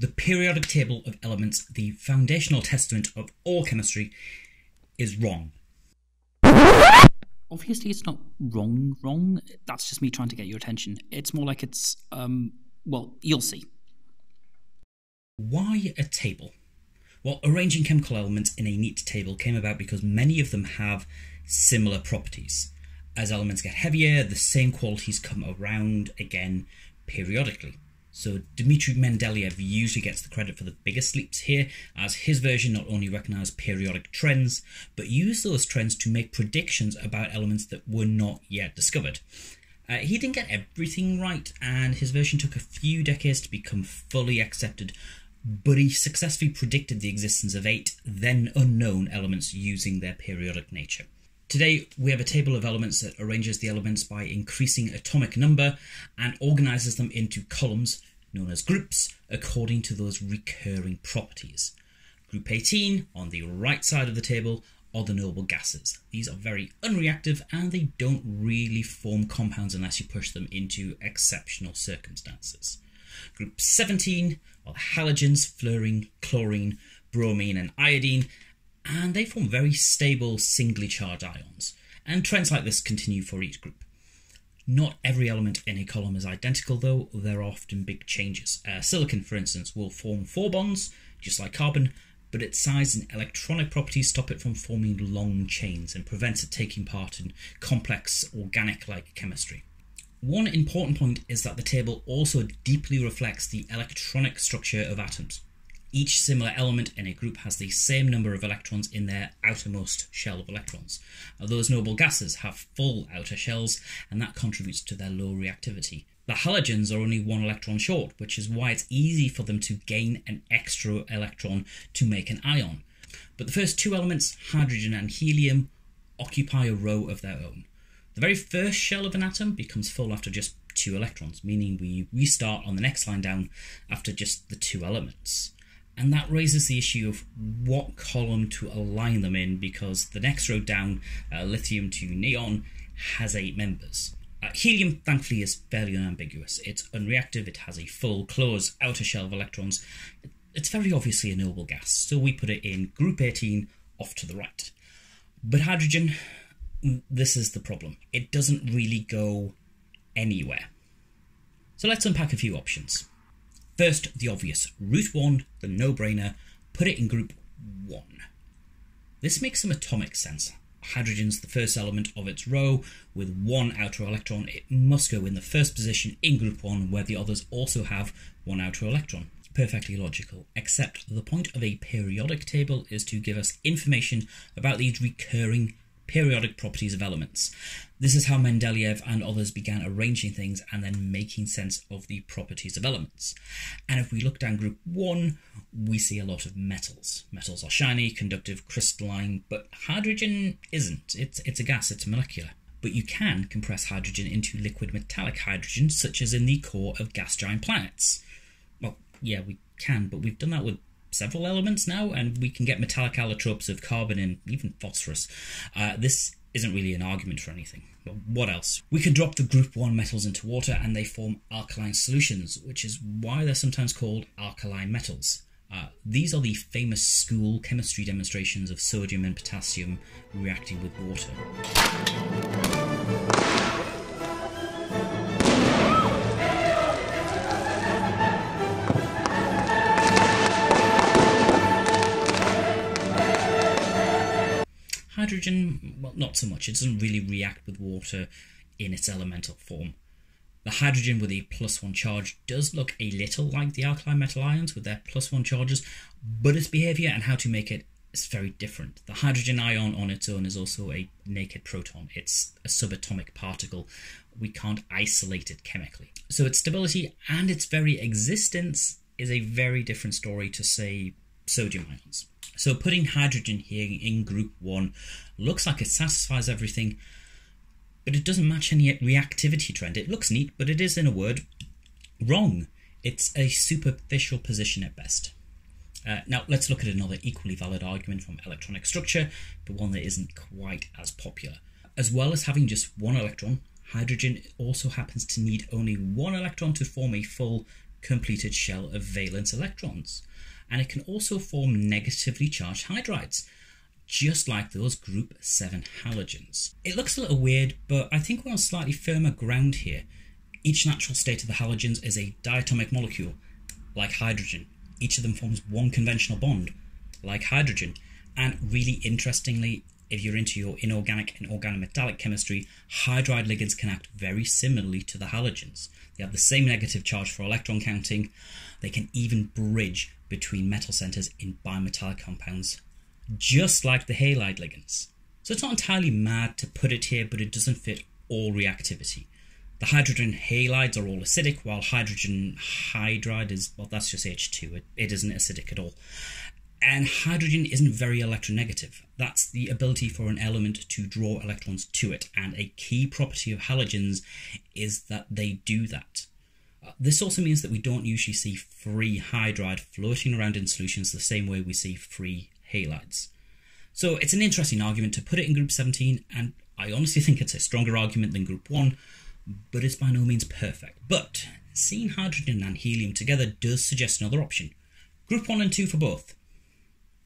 The periodic table of elements, the foundational testament of all chemistry, is wrong. Obviously, it's not wrong. That's just me trying to get your attention. It's more like it's, well, you'll see. Why a table? Well, arranging chemical elements in a neat table came about because many of them have similar properties. As elements get heavier, the same qualities come around again periodically. So Dmitry Mendeleev usually gets the credit for the biggest leaps here, as his version not only recognised periodic trends, but used those trends to make predictions about elements that were not yet discovered. He didn't get everything right, and his version took a few decades to become fully accepted, but he successfully predicted the existence of 8 then unknown elements using their periodic nature. Today, we have a table of elements that arranges the elements by increasing atomic number and organises them into columns, known as groups, according to those recurring properties. Group 18, on the right side of the table, are the noble gases. These are very unreactive and they don't really form compounds unless you push them into exceptional circumstances. Group 17 are the halogens, fluorine, chlorine, bromine and iodine, and they form very stable singly charged ions, and trends like this continue for each group. Not every element in a column is identical though, there are often big changes. Silicon, for instance, will form 4 bonds, just like carbon, but its size and electronic properties stop it from forming long chains and prevents it taking part in complex organic-like chemistry. One important point is that the table also deeply reflects the electronic structure of atoms. Each similar element in a group has the same number of electrons in their outermost shell of electrons. Those noble gases have full outer shells, and that contributes to their low reactivity. The halogens are only 1 electron short, which is why it's easy for them to gain an extra electron to make an ion. But the first 2 elements, hydrogen and helium, occupy a row of their own. The very first shell of an atom becomes full after just 2 electrons, meaning we restart on the next line down after just the 2 elements. And that raises the issue of what column to align them in, because the next row down, lithium to neon, has 8 members. Helium, thankfully, is fairly unambiguous. It's unreactive, it has a full, closed outer shell of electrons. It's very obviously a noble gas, so we put it in group 18, off to the right. But hydrogen, this is the problem. It doesn't really go anywhere. So let's unpack a few options. First, the obvious, route 1, the no-brainer, put it in group 1. This makes some atomic sense. Hydrogen's the first element of its row, with 1 outer electron. It must go in the first position in group 1, where the others also have 1 outer electron. Perfectly logical, except the point of a periodic table is to give us information about these recurring periodic properties of elements. This is how Mendeleev and others began arranging things and then making sense of the properties of elements. And if we look down group 1, we see a lot of metals. Metals are shiny, conductive, crystalline, but hydrogen isn't. It's a gas, it's molecular. But you can compress hydrogen into liquid metallic hydrogen, such as in the core of gas giant planets. Well, yeah, we can, but we've done that with several elements now, and we can get metallic allotropes of carbon and even phosphorus. This isn't really an argument for anything. But what else? We can drop the group 1 metals into water and they form alkaline solutions, which is why they're sometimes called alkaline metals. These are the famous school chemistry demonstrations of sodium and potassium reacting with water. Hydrogen, well, not so much. It doesn't really react with water in its elemental form. The hydrogen with a +1 charge does look a little like the alkaline metal ions with their +1 charges, but its behaviour and how to make it is very different. The hydrogen ion on its own is also a naked proton. It's a subatomic particle. We can't isolate it chemically. So its stability and its very existence is a very different story to, say, sodium ions. So putting hydrogen here in group 1 looks like it satisfies everything, but it doesn't match any reactivity trend. It looks neat, but it is, in a word, wrong. It's a superficial position at best. Now let's look at another equally valid argument from electronic structure, but one that isn't quite as popular. As well as having just 1 electron, hydrogen also happens to need only 1 electron to form a full completed shell of valence electrons. And it can also form negatively charged hydrides, just like those group 7 halogens. It looks a little weird, but I think we're on slightly firmer ground here. Each natural state of the halogens is a diatomic molecule, like hydrogen. Each of them forms one conventional bond, like hydrogen. And really interestingly, if you're into your inorganic and organometallic chemistry, hydride ligands can act very similarly to the halogens. They have the same negative charge for electron counting. They can even bridge between metal centers in bimetallic compounds, just like the halide ligands. So it's not entirely mad to put it here, but it doesn't fit all reactivity. The hydrogen halides are all acidic, while hydrogen hydride is, well, that's just H2. It isn't acidic at all. And hydrogen isn't very electronegative. That's the ability for an element to draw electrons to it, and a key property of halogens is that they do that. This also means that we don't usually see free hydride floating around in solutions the same way we see free halides. So it's an interesting argument to put it in group 17, and I honestly think it's a stronger argument than group 1, but it's by no means perfect. But seeing hydrogen and helium together does suggest another option. Group 1 and 2 for both.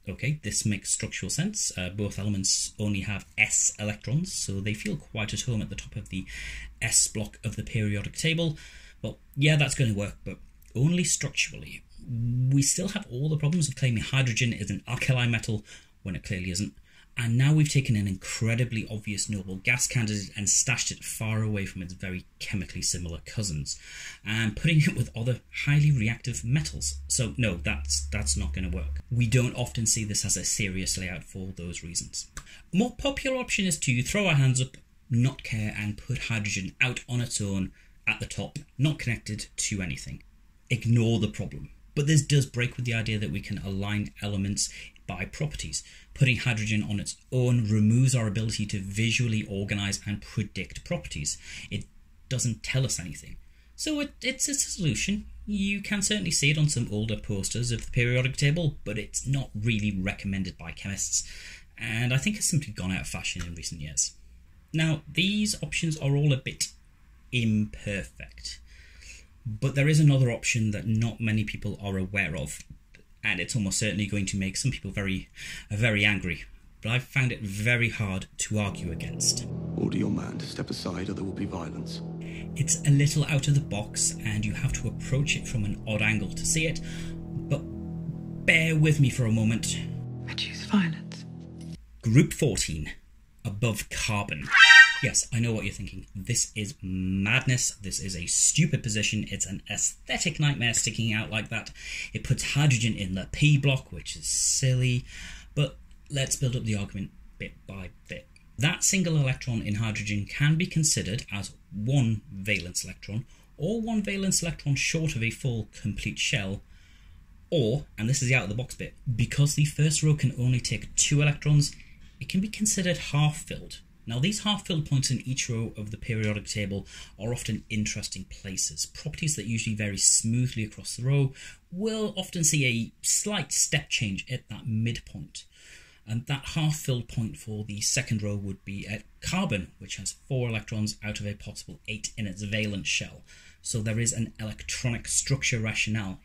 Okay, this makes structural sense. Both elements only have s electrons, so they feel quite at home at the top of the s block of the periodic table. Well, yeah, that's going to work, but only structurally. We still have all the problems of claiming hydrogen is an alkali metal when it clearly isn't. And now we've taken an incredibly obvious noble gas candidate and stashed it far away from its very chemically similar cousins, and putting it with other highly reactive metals. So no, that's not going to work. We don't often see this as a serious layout for those reasons. A more popular option is to throw our hands up, not care, and put hydrogen out on its own at the top, not connected to anything. Ignore the problem. But this does break with the idea that we can align elements by properties. Putting hydrogen on its own removes our ability to visually organise and predict properties. It doesn't tell us anything. So it's a solution. You can certainly see it on some older posters of the periodic table, but it's not really recommended by chemists, and I think it's simply gone out of fashion in recent years. Now, these options are all a bit imperfect, but there is another option that not many people are aware of, and it's almost certainly going to make some people very angry, but I've found it very hard to argue against. Order your man to step aside or there will be violence. It's a little out of the box, and you have to approach it from an odd angle to see it, but bear with me for a moment. I choose violence. Group 14, above carbon. Yes, I know what you're thinking. This is madness. This is a stupid position. It's an aesthetic nightmare sticking out like that. It puts hydrogen in the P block, which is silly. But let's build up the argument bit by bit. That single electron in hydrogen can be considered as one valence electron, or one valence electron short of a full complete shell, or, and this is the out of the box bit, because the first row can only take 2 electrons, it can be considered half-filled. Now, these half-filled points in each row of the periodic table are often interesting places. Properties that usually vary smoothly across the row will often see a slight step change at that midpoint. And that half-filled point for the second row would be at carbon, which has 4 electrons out of a possible 8 in its valence shell. So there is an electronic structure rationale.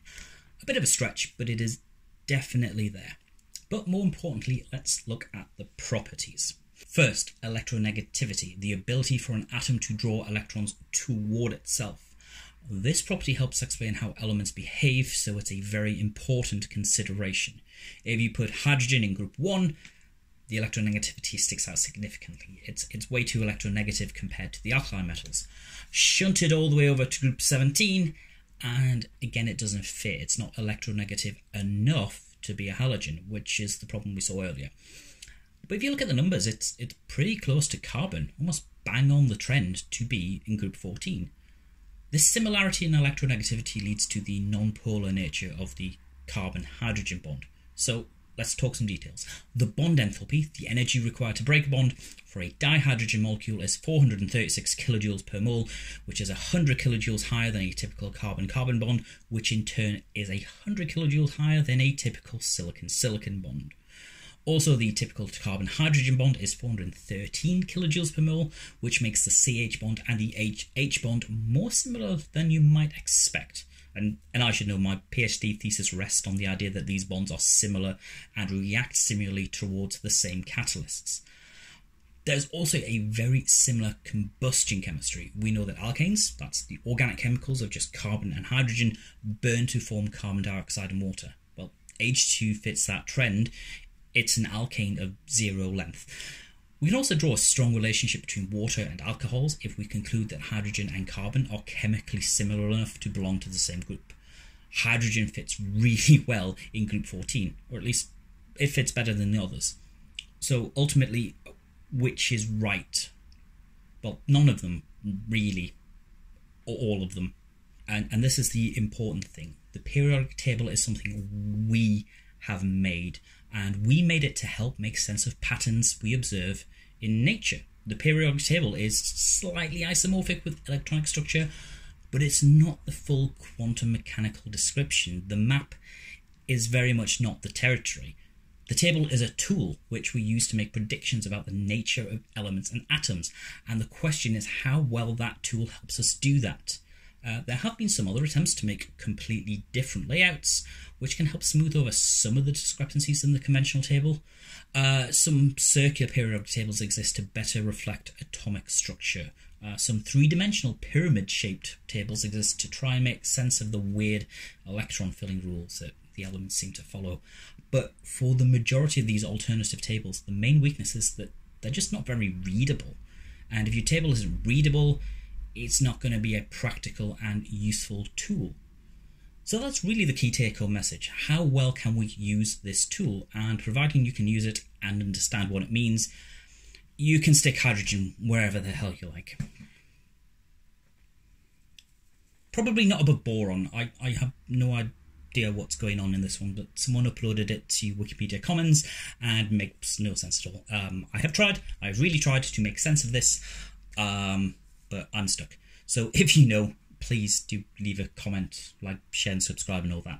A bit of a stretch, but it is definitely there. But more importantly, let's look at the properties. First, electronegativity, the ability for an atom to draw electrons toward itself. This property helps explain how elements behave, so it's a very important consideration. If you put hydrogen in group 1, the electronegativity sticks out significantly. It's way too electronegative compared to the alkali metals. Shunt it all the way over to group 17, and again it doesn't fit. It's not electronegative enough to be a halogen, which is the problem we saw earlier. But if you look at the numbers, it's pretty close to carbon, almost bang on the trend to be in group 14. This similarity in electronegativity leads to the non-polar nature of the carbon-hydrogen bond. So let's talk some details. The bond enthalpy, the energy required to break a bond for a dihydrogen molecule, is 436 kilojoules per mole, which is 100 kilojoules higher than a typical carbon-carbon bond, which in turn is 100 kilojoules higher than a typical silicon-silicon bond. Also, the typical carbon-hydrogen bond is 413 kilojoules per mole, which makes the CH bond and the HH bond more similar than you might expect. And I should know my PhD thesis rests on the idea that these bonds are similar and react similarly towards the same catalysts. There's also a very similar combustion chemistry. We know that alkanes, that's the organic chemicals of just carbon and hydrogen, burn to form carbon dioxide and water. Well, H2 fits that trend. It's an alkane of 0 length. We can also draw a strong relationship between water and alcohols if we conclude that hydrogen and carbon are chemically similar enough to belong to the same group. Hydrogen fits really well in group 14, or at least it fits better than the others. So ultimately, which is right? Well, none of them, really, or all of them. And this is the important thing. The periodic table is something we have made, and we made it to help make sense of patterns we observe in nature. The periodic table is slightly isomorphic with electronic structure, but it's not the full quantum mechanical description. The map is very much not the territory. The table is a tool which we use to make predictions about the nature of elements and atoms, and the question is how well that tool helps us do that. There have been some other attempts to make completely different layouts, which can help smooth over some of the discrepancies in the conventional table. Some circular periodic tables exist to better reflect atomic structure. Some three-dimensional pyramid-shaped tables exist to try and make sense of the weird electron-filling rules that the elements seem to follow. But for the majority of these alternative tables, the main weakness is that they're just not very readable. And if your table isn't readable, it's not going to be a practical and useful tool. So that's really the key take-home message. How well can we use this tool? And providing you can use it and understand what it means, you can stick hydrogen wherever the hell you like. Probably not above boron. I have no idea what's going on in this one, but someone uploaded it to Wikipedia Commons and makes no sense at all. I've really tried to make sense of this, but I'm stuck. So if you know, please do leave a comment, like, share and subscribe and all that.